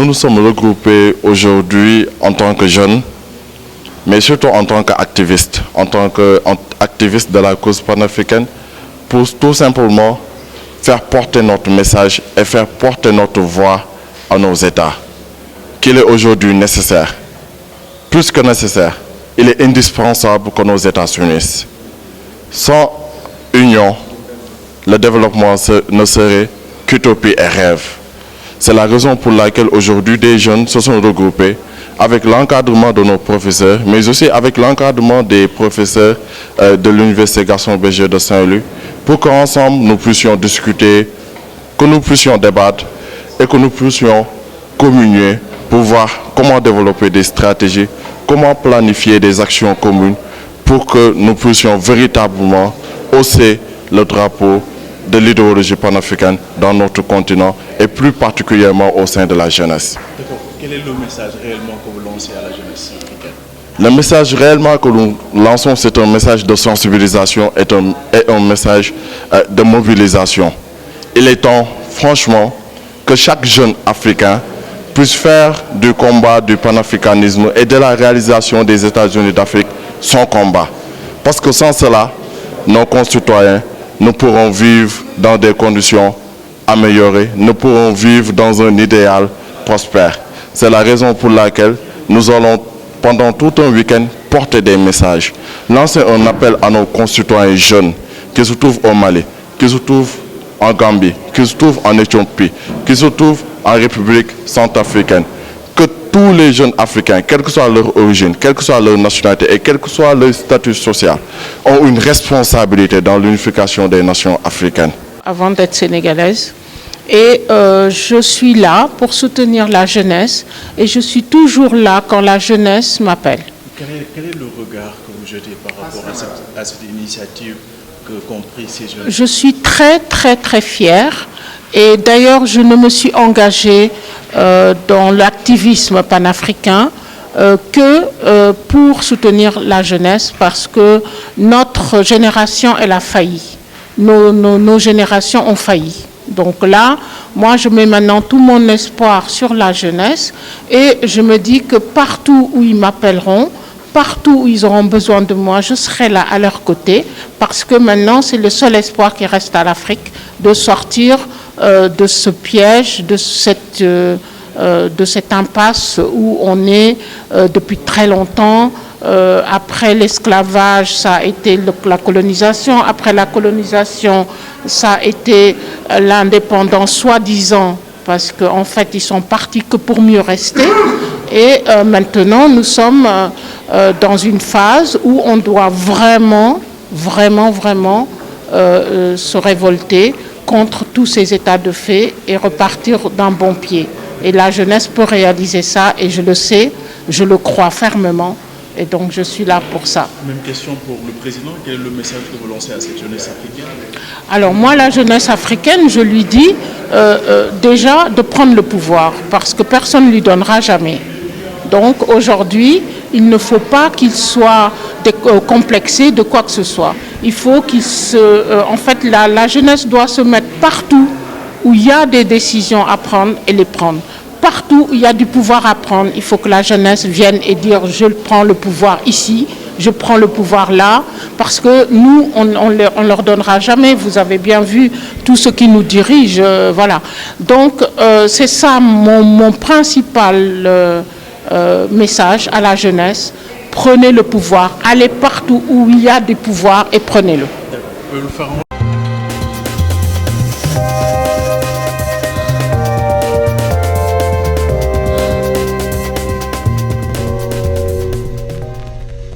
nous sommes regroupés aujourd'hui en tant que jeunes, mais surtout en tant qu'activistes, de la cause panafricaine, pour tout simplement faire porter notre message et faire porter notre voix à nos États, qu'il est aujourd'hui nécessaire, plus que nécessaire, il est indispensable que nos États s'unissent. Sans union, le développement ne serait qu'utopie et rêve. C'est la raison pour laquelle aujourd'hui des jeunes se sont regroupés avec l'encadrement de nos professeurs, mais aussi avec l'encadrement des professeurs de l'Université Gaston Berger de Saint-Louis, pour qu'ensemble nous puissions discuter, que nous puissions débattre et que nous puissions communier pour voir comment développer des stratégies, comment planifier des actions communes pour que nous puissions véritablement hausser le drapeau de l'idéologie panafricaine dans notre continent et plus particulièrement au sein de la jeunesse. D'accord. Quel est le message réellement que vous lancez à la jeunesse africaine? Le message réellement que nous lançons, c'est un message de sensibilisation et un message de mobilisation. Il est temps, franchement, que chaque jeune africain puisse faire du combat du panafricanisme et de la réalisation des États-Unis d'Afrique son combat. Parce que sans cela, nos concitoyens ne pourront vivre dans des conditions améliorées, ne pourront vivre dans un idéal prospère. C'est la raison pour laquelle nous allons, pendant tout un week-end, porter des messages, lancer un appel à nos concitoyens jeunes qui se trouvent au Mali, qui se trouvent en Gambie, qui se trouvent en Éthiopie, qui se trouvent en République centrafricaine, que tous les jeunes africains, quelle que soit leur origine, quelle que soit leur nationalité et quel que soit leur statut social, ont une responsabilité dans l'unification des nations africaines. Avant d'être sénégalaise, et je suis là pour soutenir la jeunesse et je suis toujours là quand la jeunesse m'appelle. Quel est le regard que vous jetez par rapport à cette initiative qu'ont pris ces jeunes? Je suis très fière et d'ailleurs je ne me suis engagée dans l'activisme panafricain que pour soutenir la jeunesse parce que notre génération elle a failli. Nos générations ont failli. Donc là, moi je mets maintenant tout mon espoir sur la jeunesse et je me dis que partout où ils m'appelleront, partout où ils auront besoin de moi, je serai là à leur côté parce que maintenant c'est le seul espoir qui reste à l'Afrique de sortir de ce piège, de cette impasse où on est depuis très longtemps. Après l'esclavage, ça a été la colonisation. Après la colonisation, ça a été l'indépendance soi-disant, parce qu'en fait, ils sont partis que pour mieux rester. Et maintenant, nous sommes dans une phase où on doit vraiment se révolter contre tous ces états de fait et repartir d'un bon pied. Et la jeunesse peut réaliser ça, et je le sais, je le crois fermement. Et donc, je suis là pour ça. Même question pour le président. Quel est le message que vous lancez à cette jeunesse africaine? Alors, moi, la jeunesse africaine, je lui dis déjà de prendre le pouvoir, parce que personne ne lui donnera jamais. Donc, aujourd'hui, il ne faut pas qu'il soit complexé de quoi que ce soit. Il faut qu'il en fait, la jeunesse doit se mettre partout où il y a des décisions à prendre et les prendre. Partout où il y a du pouvoir à prendre, il faut que la jeunesse vienne et dire « je prends le pouvoir ici, je prends le pouvoir là », parce que nous, on ne leur donnera jamais. Vous avez bien vu tout ce qui nous dirige, voilà. Donc, c'est ça mon principal message à la jeunesse. Prenez le pouvoir, allez partout où il y a du pouvoir et prenez-le.